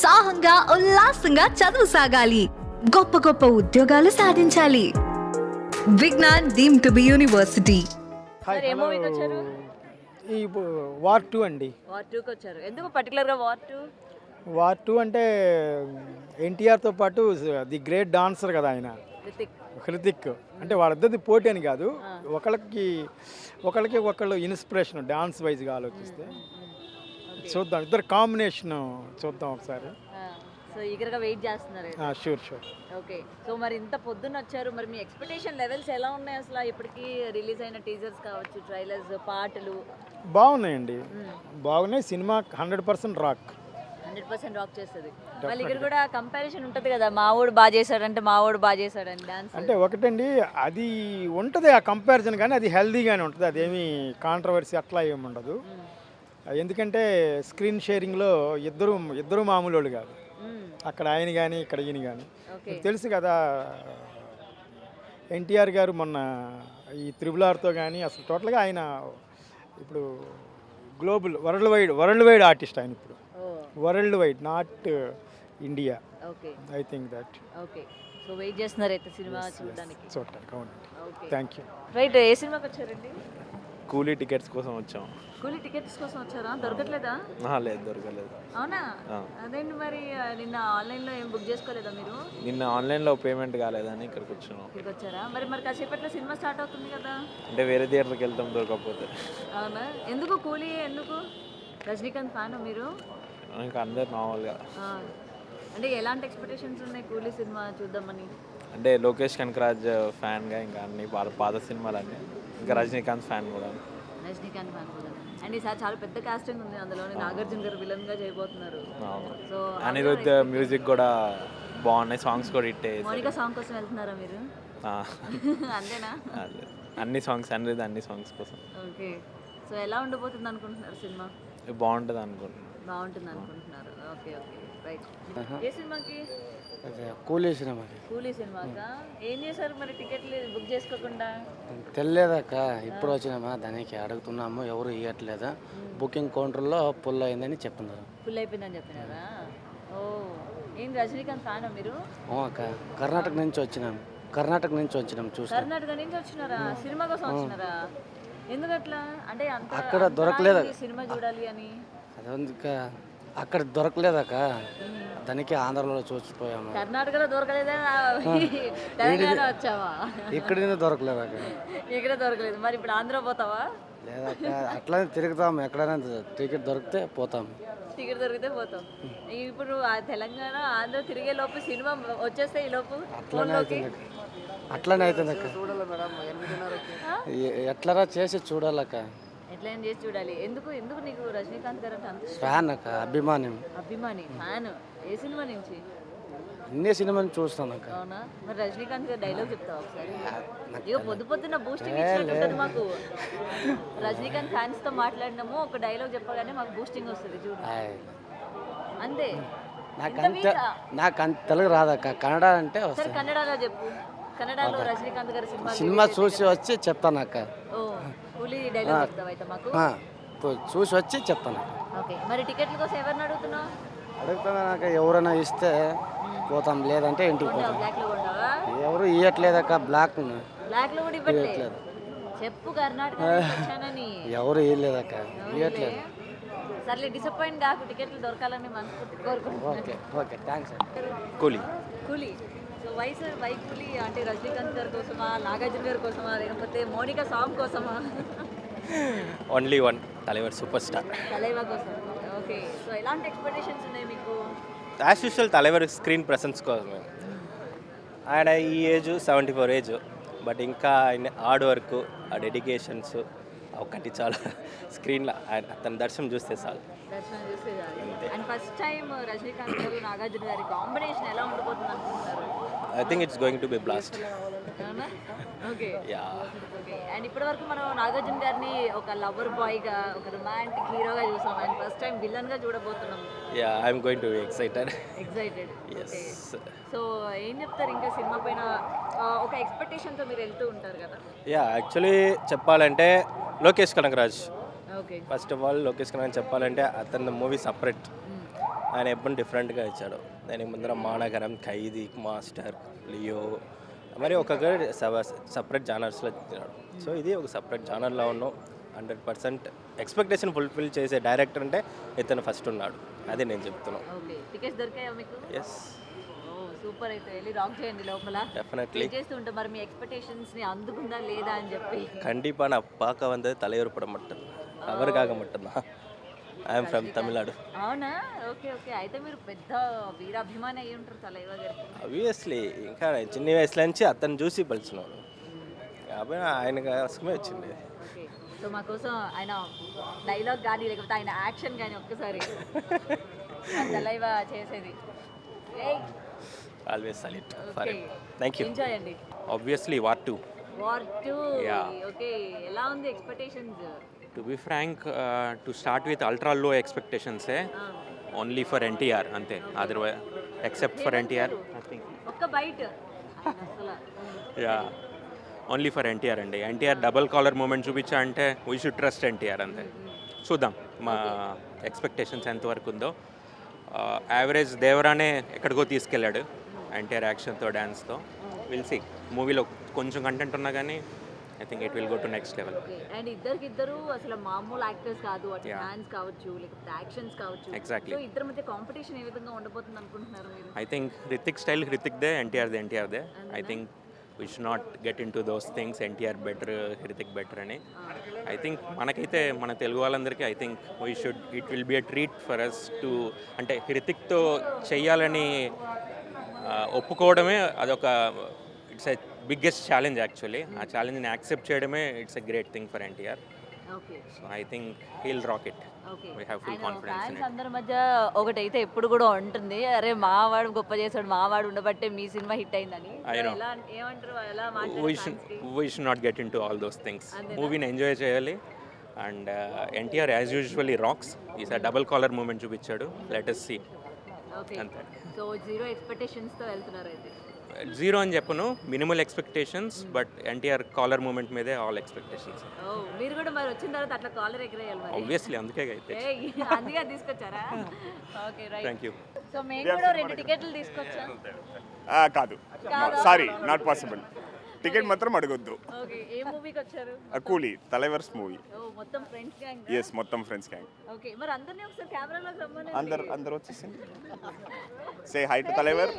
ఉత్సాహంగా ఉల్లాసంగా చదువు సాగాలి, గొప్ప గొప్ప ఉద్యోగాలు సాధించాలి. Vignan deemed to be university. Sir ఏ మూవీకి వచ్చారు? ఈ వార్ 2 అండి. వార్ 2కి వచ్చారు. ఎందుకు పర్టికులర్గా వార్ 2? వార్ 2 అంటే ఎన్టీఆర్తో పాటు ది గ్రేట్ డాన్సర్ కదా ఆయన, రితిక్. హృతిక్. అంటే వాళ్ళిద్దరిది పోటీ అని కాదు, ఒకళ్ళకి ఒకళ్ళు ఇన్స్పిరేషన్ డాన్స్ వైజ్గా ఆలోచిస్తే. చూద్దాం, ఇద్దరు కాంబినేషన్ చూద్దాం ఒకసారి. సో ఈగర్గా వెయిట్ చేస్తున్నారు. షూర్. ఓకే. సో మరి ఇంత పొద్దున్న వచ్చారు, మరి మీ ఎక్స్పెక్టేషన్ లెవెల్స్ ఎలా ఉన్నాయి అసలు? ఇప్పటికీ రిలీజ్ అయిన టీజర్స్ కావచ్చు, ట్రైలర్స్, పాటలు బాగున్నాయండి. బాగున్నాయి. Cinema 100% rock. 100% రాక్ చేస్తుంది. మళ్ళీ ఇక్కడ కూడా కంపారిజన్ ఉంటుంది కదా, మా వాడు బాగా చేశాడని డాన్స్. అంటే ఒకటండి, అది ఉంటుంది ఆ కంపారిజన్, కానీ అది హెల్దీగానే ఉంటుంది, అదేమి కాంట్రవర్సీ అట్లా ఏమి ఉండదు. ఎందుకంటే స్క్రీన్ షేరింగ్లో ఇద్దరు మామూలు వాళ్ళు కాదు. అక్కడ ఆయన కానీ ఇక్కడ ఈయన కానీ తెలుసు కదా. ఎన్టీఆర్ గారు మొన్న ఈ త్రిబుల్-ఆర్తో కానీ అసలు టోటల్గా ఆయన ఇప్పుడు గ్లోబల్ వరల్డ్ వైడ్ ఆర్టిస్ట్ ఆయన ఇప్పుడు. World wide, not India. I think that. Okay. So wait చేస్తున్నారు అయితే సినిమా చూడడానికి. చూడటానికి. అవునండి. Thank you. రైట్. ఏ సినిమాకి వచ్చారండి? కూలీ టికెట్స్ కోసం వచ్చాం. కూలీ టికెట్స్ కోసం వచ్చారా? దొరకట్లేదా? లేదు, దొరకలేదు. అవునా? అదేంటి మరి, నిన్న ఆన్లైన్లో ఏం బుక్ చేసుకోలేదా మీరు? నిన్న ఆన్లైన్లో పేమెంట్ కాలేదని ఇక్కడికి వచ్చాను. ఇక్కడికి వచ్చారా? మరి కాసేపట్లో సినిమా స్టార్ట్ అవుతుంది కదా. అంటే వేరే థియేటర్కి వెళ్తాం దొరకకపోతే. అవునా? ఎందుకు కూలీ? ఎందుకు? రజనీకాంత్ ఫ్యాన్ మీరు? ఇంకా అందరు మామూలుగా. అంటే ఎలాంటి ఎక్స్పెక్టేషన్స్ ఉన్నాయి కూలీ సినిమా చూద్దామని? అంటే లోకేష్ కనకరాజ్ ఫ్యాన్గా, ఇంకా అన్ని పాత సినిమాలన్నీ, ఇంకా రజనీకాంత్ ఫ్యాన్ కూడా. రజనీకాంత్ ఫ్యాన్ కూడా. అండ్ ఈసారి చాలా పెద్ద కాస్టింగ్ ఉంది అందులో. నాగార్జున గారు విలన్గా చేయబోతున్నారు. సో అనిరుద్ధ్ మ్యూజిక్ కూడా బాగున్నాయి, సాంగ్స్ కూడా హిట్ అయ్యాయి. మౌనిక సాంగ్ కోసం వెళ్తున్నారా మీరు? అంతేనా? అన్ని సాంగ్స్, అనిరుద్ధ్ అన్ని సాంగ్స్ కోసం. ఓకే. సో ఎలా ఉండబోతుంది అనుకుంటున్నారు సినిమా? బాగుంటుంది అనుకుంటున్నాను. ఓకే. రైట్. ఏ సినిమాకి? కూలీ సినిమాకి. కూలీ సినిమాకా? ఏం చేశారు మరి టికెట్లు బుక్ చేసుకోకుండా? తెలియదాక ఇప్పుడు వచ్చినామా, దానికి అడుగుతున్నాము, ఎవరు ఇవ్వట్లేదు. బుకింగ్ కౌంటర్లో ఫుల్ అయిందని చెప్తున్నారు. ఫుల్ అయిపోయిందని చెప్పినారా? ఓ, ఏం రజనీకాంత్ ఫ్యానా మీరు? అక్క, కర్ణాటక నుంచి వచ్చినాం చూసి. కర్ణాటక నుంచి వచ్చినారా? సినిమా కోసం వచ్చినారా? ఎందుకట్లా? అంటే అక్కడ దొరకలేదు సినిమా చూడాలి అని. అదే అక్కడ దొరకలేదాక, దానికి ఆంధ్రలో చూసిపోయాము. కర్ణాటకలో దొరకలేదా? తెలంగాణ వచ్చావా? ఇక్కడ దొరకలేదాక. ఇక్కడ దొరకలేదు. మరి ఇప్పుడు ఆంధ్ర పోతావా? లేదాక, అట్లానే తిరుగుతాం. ఎక్కడైనా టికెట్ దొరికితే పోతాం. టికెట్ దొరికితే పోతాం. ఇప్పుడు తెలంగాణ ఆంధ్ర తిరిగే లోపు సినిమా వచ్చేస్తే ఈ లోపు అట్లనే అవుతుంది అక్క. ఎట్లరా చేసి చూడాలక్క. ఎట్లయినా చేసి చూడాలి. ఎందుకు నీకు రజనీకాంత్ గారు అంటే అంత ఫ్యాన్ అక్క, అభిమాని ఫ్యాన్. ఏ సినిమా నుంచి? అన్ని సినిమాని చూస్తాను అక్క. అవునా? మరి రజనీకాంత్ గారు డైలాగ్ చెప్తావా ఒకసారి? ఇక పొద్దున్న బూస్టింగ్ ఇచ్చినట్టు మాకు. రజనీకాంత్ ఫ్యాన్స్ తో మాట్లాడినాము, ఒక డైలాగ్ చెప్పగానే మాకు బూస్టింగ్ వస్తుంది చూడు. అంతే. నాకు తెలుగు రాదక్క, కన్నడ అంటే వస్తుంది. కన్నడలో చెప్పు. కన్నడలో రజనీకాంత్ గారి సినిమా చూసి వచ్చి చెప్తాను అక్క. ఓ, కూలీ డైలాగ్ చెప్తావా అయితే మాకు? చూసి వచ్చి చెప్తాను. ఓకే. మరి టికెట్ల కోసం ఎవరిని అడుగుతున్నావు? అడుగుతాను, ఎవరైనా ఇస్తే పోతాం, లేదంటే ఇంటికి పోతాం. బ్లాక్ లో కొంటావా? ఎవరు ఇవ్వట్లేదక్క. బ్లాక్ లో కూడా ఇవ్వట్లేదు. చెప్పు కర్ణాటక వచ్చానని. ఎవరు ఇవ్వలేదక్క, ఇవ్వట్లేదు. సర్లే, డిసప్పాయింట్ కాకు, టికెట్లు దొరకాలని మనస్ఫూర్తిగా కోరుకుంటున్నాను. Okay, thanks. Coolie. So why Coolie? అంటే రజనీకాంత్ గారి కోసమా, నాగార్జున గారి కోసమా, లేకపోతే మౌనిక సాంగ్ కోసమా? Only one, Thalaivar super star. Thalaiva కోసం. ఓకే. సో ఎలాంటి ఎక్స్పెక్టేషన్స్ ఉన్నాయి మీకు? As usual Thalaivar screen presence కోసమే. ఆయన ఈ ఏజ్ 74 ఏజ్, బట్ ఇంకా ఆయన హార్డ్ వర్క్, ఆ డెడికేషన్స్ ఒకటి చాలా స్క్రీన్లో అతని దర్శనం చూస్తే చాలు. అండ్ ఫస్ట్ టైం రజనీకాంత్ గారు నాగార్జున గారి కాంబినేషన్ ఎలా ఉండబోతుంది అనుకుంటున్నారు? I think it's going to B blast. Okay. Yeah. And ఇప్పటివరకు మనం నాగార్జున గారిని ఒక లవర్ బాయ్గా, ఒక రొమాంటిక్ హీరోగా చూసాం. అండ్ ఫస్ట్ టైం విలన్గా చూడబోతున్నాం. Yeah, I'm going to B excited. Okay. So ఏం చెప్తారు ఇంకా సినిమా పైన? ఒక ఎక్స్పెక్టేషన్తో మీరు వెళ్తూ ఉంటారు కదా. యా, యాక్చువల్లీ చెప్పాలంటే Lokesh Kanagaraj. Okay. First of all Lokesh Kanagaraj చెప్పాలంటే అతని మూవీ సపరేట్. ఆయన ఎప్పుడు డిఫరెంట్గా ఇచ్చాడు. దానికి ముందర మానగరం, ఖైదీ, మాస్టర్, లియో మరి ఒక్కొక్కరు సపరేట్ జానర్స్లో ఇచ్చినాడు. సో ఇది ఒక సపరేట్ జానర్లో ఉన్నాం. 100% ఎక్స్పెక్టేషన్ ఫుల్ఫిల్ చేసే డైరెక్టర్ అంటే ఇతను ఫస్ట్ ఉన్నాడు. అది నేను చెప్తున్నాను. ఓకే, టికెట్స్ దొరికాయా మీకు? ఎస్, ఓ సూపర్, అయితే వెళ్ళి రాక్ చేయండి లోపల. డెఫినెట్లీ. చేస్తూ ఉంటాం మరి మీ ఎక్స్పెక్టేషన్స్ని అందుకుందా లేదా అని చెప్పి. கண்டிப்பாக நான் பார்க்க வந்தது தலைவர் படம் மட்டும்தான், அவருக்காக மட்டும்தான். I am from Tamil Nadu. అవునా? ఓకే ఓకే, అయితే మీరు పెద్ద వీరాభిమాని అయ్యి ఉంటారు తలైవా గారికి. ఆబ్వియస్లీ ఇంకా చిన్న వయసులో నుంచి అతను చూసి పలిచినాడు కాబట్టి ఆయన కోసమే వచ్చింది. ఓకే, సో మా కోసం ఆయన డైలాగ్ కానీ లేకపోతే ఆయన యాక్షన్ కానీ ఒక్కసారి తలైవా చేసేది. Always salute for him. Thank you. Enjoy అండి. Obviously, War 2. War 2. Yeah. Okay, ఎలా ఉంది expectations? To be frank, to start with ultra low expectations, only for NTR, ante. Otherwise, except for NTR, nothing. ఒక్క byte అసలు. Yeah, only for NTR అండి. NTR double collar moment చూపించా అంటే we should trust NTR అంతే. చూద్దాం మా expectations ఎంతవరకు ఉందో. యావరేజ్ దేవరానే ఎక్కడికో తీసుకెళ్ళాడు ఎన్టీఆర్ యాక్షన్తో, డ్యాన్స్తో. Will see. మూవీలో కొంచెం కంటెంట్ ఉన్నా కానీ I think it will go to next level. And ఇద్దరు అసలు మామూలు యాక్టర్స్ కాదు, అటు డాన్స్ కావచ్చు లేకపోతే యాక్షన్స్ కావచ్చు. Exactly. సో ఇద్దరి మధ్య కాంపిటీషన్ ఏ విధంగా ఉండబోతుంది అనుకుంటున్నారు మీరు? ఐ థింక్ రితిక్ స్టైల్ రితిక్దే, ఎన్టీఆర్దే. I think we should not get in to those things NTR better, Hrithik better అని. ఐ థింక్ మనకైతే మన తెలుగు వాళ్ళందరికీ I think it will be a treat for us too, అంటే రితిక్తో చెయ్యాలని ఒప్పుకోవడమే అదొక it's a biggest challenge actually. ఆ ఛాలెంజ్ని యాక్సెప్ట్ చేయడమే it's a great thing for NTR. Okay so I think he'll rock it. Okay, we have full confidence in fans it. అందరి మధ్య ఒకటైతే ఎప్పుడు కూడా ఉంటుంది, అరే మావాడు గొప్ప చేశాడు, మావాడు ఉండబట్టే మీ సినిమా హిట్ అయిందని. I know. ఎలా ఏమంటారు, ఎలా we should not get in to all those things. మూవీని ఎంజాయ్ చేయాలి. And NTR as usually rocks. ఈసారి డబల్ కాలర్ మూమెంట్ చూపించాడు. Let us see. ఓకే, అంతే. సో జీరో ఎక్స్పెక్టేషన్స్తో వెళ్తున్నారు అయితే. జీరో అని చెప్పను, minimal expectations, but NTR collar moment మీదే ఆల్ ఎక్స్పెక్టేషన్స్. ఓ, మీరు కూడా మరి వచ్చిన తర్వాత అట్లా కాలర్ ఎగరేయాలి మరి. ఆబ్వియస్లీ, అందుకే అయితే. అందుకే తీసుకొచ్చారా? Okay, right. Thank you. So మేము కూడా 2 టికెట్లు తీసుకొచ్చాం. కాదు, సారీ, నాట్ పాసిబుల్. టికెట్ మాత్రం అడగొద్దు. ఓకే, ఏ మూవీకి వచ్చారు? కూలీ తలైవర్స్ మూవీ. ఓ, మొత్తం ఫ్రెండ్స్ గ్యాంగ్. ఎస్, మొత్తం ఫ్రెండ్స్ గ్యాంగ్. ఓకే, మరి అందరినీ ఒకసారి కెమెరాలోకి రమ్మని. అందరు వచ్చేసింది. Say hi to Thalaivar.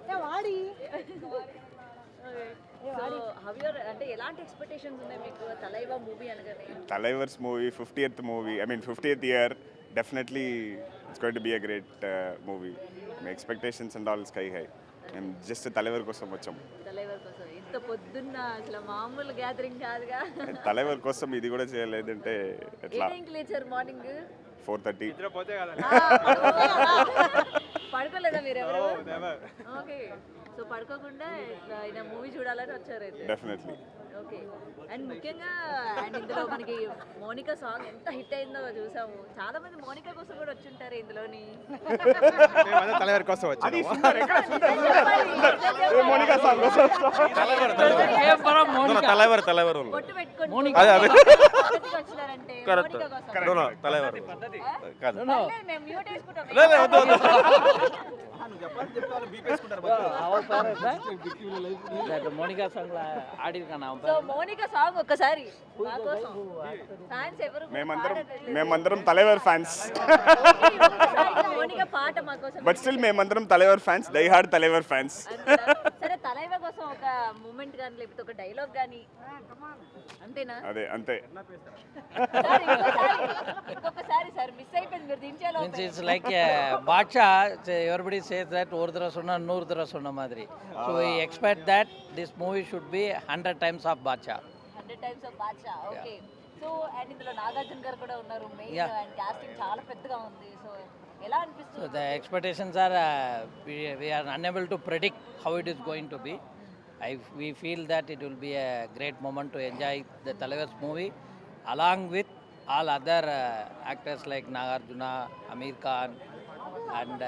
So how you're, అంటే ఎలాంటి ఎక్స్పెక్టేషన్స్ ఉన్నాయి మీకు తలైవా మూవీ అనగానే? Thalaivar's movie 50th movie, I mean 50th year. Definitely it's going to be a great movie. My expectations and all sky high. మేము జస్ట్ తలైవర్ కోసం వచ్చాం. తలైవర్ కోసం ఇంత పొద్దున్న అసలు మామూలు గ్యాదరింగ్ కాదుగా. తలైవర్ కోసం ఇది కూడా చేయలేదంటే ఎట్లా? ఏ టైంకి లేచారు మార్నింగ్? 4:30. పడుకోలేదా మీరు ఎవరు? ఓకే, సో పడుకోకుండా ఇట్లా ఆయన మూవీ చూడాలని వచ్చారు అయితే. డెఫినెట్లీ. ఓకే, అండ్ ముఖ్యంగా అండ్ ఇందులో మనకి మోనికా సాంగ్ ఎంత హిట్ అయిందో చూసాము. చాలా మంది మోనికా కోసం కూడా వచ్చి ఉంటారు ఇందులోని. தலைவர் కోసం వచ్చాను. தலைவர் పొట్టు పెట్టుకొని పక్కకి వచ్చినారంటే మోనికా కోసం. தலைவர் కాదు. పర్లేదు, మేము మ్యూట్ వేసుకుంటాం. మోనికా సాంగ్ ఆడినా సో మోనికా సాంగ్ ఒక్కసారి మా కోసం ఫ్యాన్స్ ఎవరు మేమందరం తలైవర్ ఫ్యాన్స్. మోనికా పాట మా కోసం. బట్ స్టిల్ మేమందరం Thalaivar fans, die hard Thalaivar fans. సరే, తలైవా కోసం ఒక మూమెంట్ కానీ లేకపోతే ఒక డైలాగ్ కానీ, అంతేనా? అదే అంతే. సార్, ఇంకొకసారి సార్ మిస్ అయిపోయింది, మీరు దించేలో. It's like Bacha, everybody says that Oru Dara Sunna, Noor Dara Sunna Madri. So we expect that this movie should be 100 times of Bacha. 100 times of Bacha. Okay, so and ఇందులో నాగార్జున గారు కూడా ఉన్నారు main, Yeah. And casting చాలా పెద్దగా ఉంది. So ఎలా So అనిపిస్తుంది? the expectations are, we are unable to predict how it is going to be. We feel that it will be a great moment to enjoy the Talavers movie along with all other actors like Nagarjuna, Amir Khan and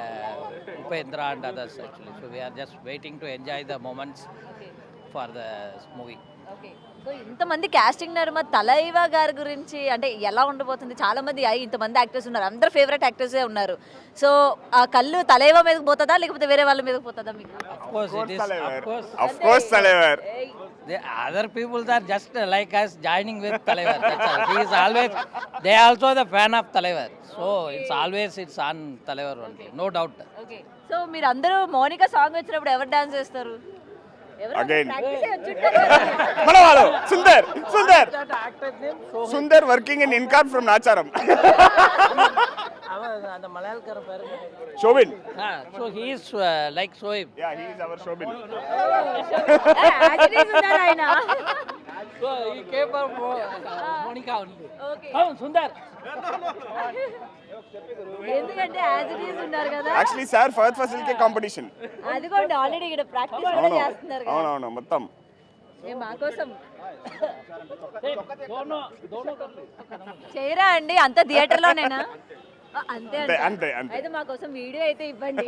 Upendra and others actually. So we are just waiting to enjoy the moments okay, for the movie. Okay. So ఇంతమంది casting నడుమ తలైవా గారి గురించి అంటే ఎలా ఉండబోతుంది? చాలా మంది ఇంతమంది యాక్టర్స్ ఉన్నారు, అందరు ఫేవరెట్ యాక్టర్సే ఉన్నారు. సో ఆ కళ్ళు తలైవా మీదకి పోతుందా లేకపోతే వేరే వాళ్ళ మీదకి పోతుందా మీకు? Of course, it is. Of course, Talavar. The other people are just like us joining with Talaivar. That's all. He is always. They are also the fan of Talaivar. So it's on Talaivar only. No doubt. Okay. So మీరు అందరూ Mounika song వచ్చినప్పుడు ఎవరు dance చేస్తారు? Again. ఎవరు Manavalo, Sundar working in Incar from Nacharam. The Malayalam. Shobin. So he is like Shoaib. Yeah, he is our Shobin. ఆయన? So he came from Monica only. Okay. Come on, Sundar. ఎందుకంటే as it is ఉన్నారు కదా. Actually, sir, first facility competition. అదిగోండి already ఇక్కడ practice కూడా చేస్తున్నారు కదా. అవునవును మొత్తం. ఏ మా కోసం చేయరా అండి? అంత థియేటర్లోనేనా? అంతే అంతే. అయితే మా కోసం వీడియో అయితే ఇవ్వండి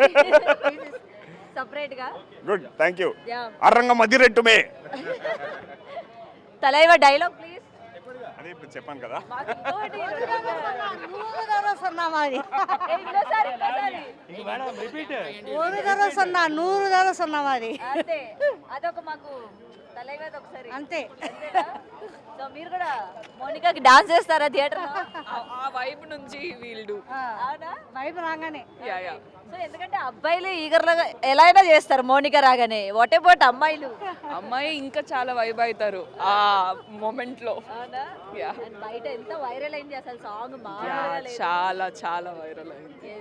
సపరేట్ గా. Good, thank you. Yeah. అరంగ మదిరెట్టుమే. Thalaiva dialogue please. అదే ఇప్పుడు చెప్పాను కదా. అంతే, అదొక మాకు తలైవా ఒకసారి అంతే. సో మీరు కూడా మౌనికాకి డాన్స్ చేస్తారా థియేటర్? ఆ వైపు నుంచి వీళ్ళు అవునా? వైపు రాగానే సో ఎందుకంటే అబ్బాయిలు ఈగర్లుగా ఎలా అయినా చేస్తారు మౌనిక రాగానే. వాట్ అబౌట్ అమ్మాయిలు? అమ్మాయి ఇంకా చాలా వైబ్ అవుతారు ఆ మూమెంట్ లో. అవునా? Yeah. And బయట ఎంత వైరల్ అయింది అసలు సాంగ్ చాలా చాలా వైరల్ అయింది.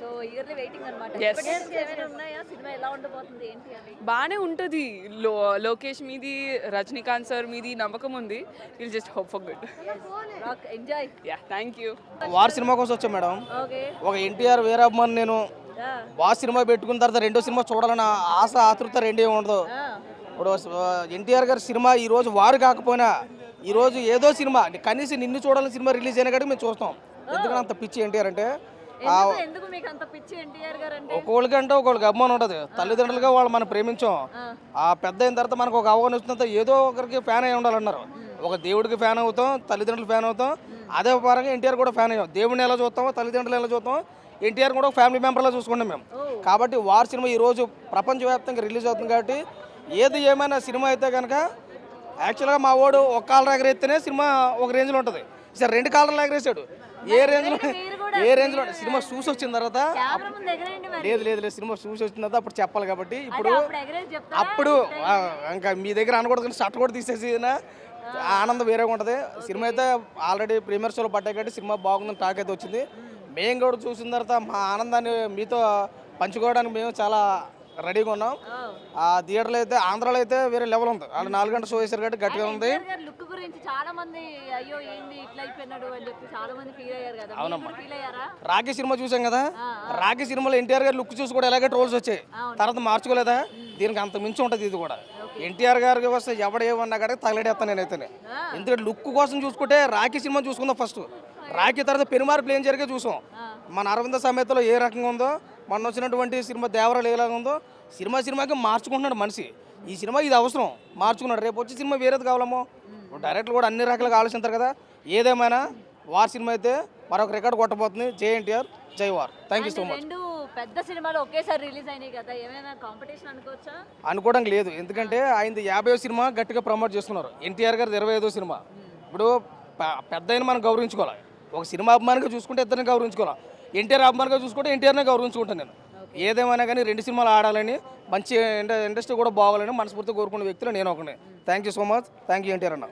సో ఈగర్లీ వెయిటింగ్ అన్నమాట. Yes. Expectations ఏమైనా ఉన్నాయా? సినిమా ఎలా ఉండబోతుంది ఏంటి అని? బాగానే ఉంటుంది. లోకేష్ మీది, రజనీకాంత్ సార్ మీది నమ్మకం ఉంది. Will just hope for good. Rock enjoy. Yeah, thank you. War cinema కోసం వచ్చాం మేడం. ఓకే. ఒక ఎన్టీఆర్ వీరాభిమాని నేను. వార్ సినిమా పెట్టుకున్న తర్వాత రెండో సినిమా చూడాలన్న ఆశ ఆతృత రెండే ఉండదు. ఇప్పుడు ఎన్టీఆర్ గారి సినిమా ఈరోజు వారు కాకపోయినా ఈరోజు ఏదో సినిమా కనీసం నిన్ను చూడాలని సినిమా రిలీజ్ అయినా కానీ మేము చూస్తాం. ఎందుకంటే అంత పిచ్చి ఎన్టీఆర్ అంటే. ఎందుకు మీకు అంత పిచ్చి ఎన్టీఆర్ గారు అంటే? ఒక్కొక్కరికంటే ఒక్కొక్కరికి అభిమానం ఉంటుంది. తల్లిదండ్రులుగా వాళ్ళు మనం ప్రేమించాం. ఆ పెద్ద అయిన తర్వాత మనకు ఒక అవగాహన వచ్చినంత ఏదో ఒకరికి ఫ్యాన్ అయి ఉండాలన్నారు. ఒక దేవుడికి ఫ్యాన్ అవుతాం, తల్లిదండ్రులు ఫ్యాన్ అవుతాం. అదే పరంగా ఎన్టీఆర్ కూడా ఫ్యాన్ అయ్యాం. దేవుడిని ఎలా చూస్తామో తల్లిదండ్రులు ఎలా చూస్తాం, ఎన్టీఆర్ కూడా ఒక ఫ్యామిలీ మెంబర్లా చూసుకుంటాం మేము. కాబట్టి వార్ సినిమా ఈరోజు ప్రపంచవ్యాప్తంగా రిలీజ్ అవుతుంది. కాబట్టి ఏది ఏమైనా సినిమా అయితే కనుక యాక్చువల్గా మా వాడు ఒక కాలర్ ఎగరేస్తేనే సినిమా ఒక రేంజ్లో ఉంటుంది. సరే 2 కాలర్లు ఎగరేసాడు. ఏ రేంజ్లో సినిమా చూసి వచ్చిన తర్వాత లేదు సినిమా చూసి వచ్చిన తర్వాత అప్పుడు చెప్పాలి. కాబట్టి అప్పుడు ఇంకా మీ దగ్గర అనకూడదు కానీ షర్ట్ కూడా తీసేసి ఆనందం వేరేగా ఉంటుంది. సినిమా అయితే ఆల్రెడీ ప్రీమియర్ షోలో పడ్డాయి కాబట్టి సినిమా బాగుందని టాక్ అయితే వచ్చింది. మేము కూడా చూసిన తర్వాత మా ఆనందాన్ని మీతో పంచుకోవడానికి మేము చాలా రెడీగా ఉన్నాం. ఆ థియేటర్లో అయితే ఆంధ్రాలో అయితే వేరే లెవెల్ ఉంది. వాళ్ళు 4 గంటల షో వేసారు కాబట్టి గట్టిగా ఉంది. లుక్ గురించి చాలా మంది అయ్యో ఏంది ఇట్లా అయిపోయినాడు అని చెప్పి చాలా మంది ఫీల్ అయ్యారు కదా. అవునమ్మా. ఫీల్ అయ్యారా? రాఖీ సినిమా చూసాం కదా. రాఖీ సినిమాలో ఎన్టీఆర్ గారు లుక్ చూసి కూడా ఎలాగే ట్రోల్స్ వచ్చాయి. తర్వాత మార్చుకోలేదా? దీనికి అంత మించి ఉంటుంది ఇది కూడా. ఎన్టీఆర్ గారికి వస్తే ఎవడేమన్నా కానీ తగలడేస్తాను నేనైతే. ఎందుకంటే లుక్ కోసం చూసుకుంటే రాఖీ సినిమా చూసుకుందాం ఫస్ట్. రాఖీ తర్వాత పెరుమార్ ప్లేన్ జరిగే చూసాం. మన అరవింద సమేతలో ఏ రకంగా ఉందో, మొన్న వచ్చినటువంటి సినిమా దేవరాలు ఎలాగ ఉందో, సినిమాకి మార్చుకుంటున్నాడు మనిషి. ఈ సినిమా ఇది అవసరం మార్చుకున్నాడు. రేపు వచ్చి సినిమా వేరేది కావాలమో డైరెక్ట్లు కూడా అన్ని రకాలుగా ఆలోచిస్తారు కదా. ఏదేమైనా వార్ సినిమా అయితే మరొక రికార్డు కొట్టబోతుంది. జై ఎన్టీఆర్, జై war. Thank you so much. రెండు పెద్ద సినిమాలు ఒకేసారి రిలీజ్ అయినాయి కదా, ఏమైనా కాంపిటీషన్ అనుకోవచ్చా? అనుకోవడం లేదు. ఎందుకంటే ఆయనది 50వ సినిమా గట్టిగా ప్రమోట్ చేస్తున్నారు. ఎన్టీఆర్ గారు 25వ సినిమా. ఇప్పుడు పెద్ద అయిన మనం గౌరవించుకోవాలి. ఒక సినిమా అభిమానిగా చూసుకుంటే ఇద్దరిని గౌరవించుకోవాలి. ఎన్టీఆర్ అభిమానిగా చూసుకుంటే ఎన్టీఆర్నే గౌరవించుకుంటాను నేను. ఏదేమైనా కానీ 2 సినిమాలు ఆడాలని, మంచి ఇండస్ట్రీ కూడా బాగోవాలని మనస్ఫూర్తిగా కోరుకునే వ్యక్తులు నేను ఒకనే. Thank you so much. Thank you NTR అన్న.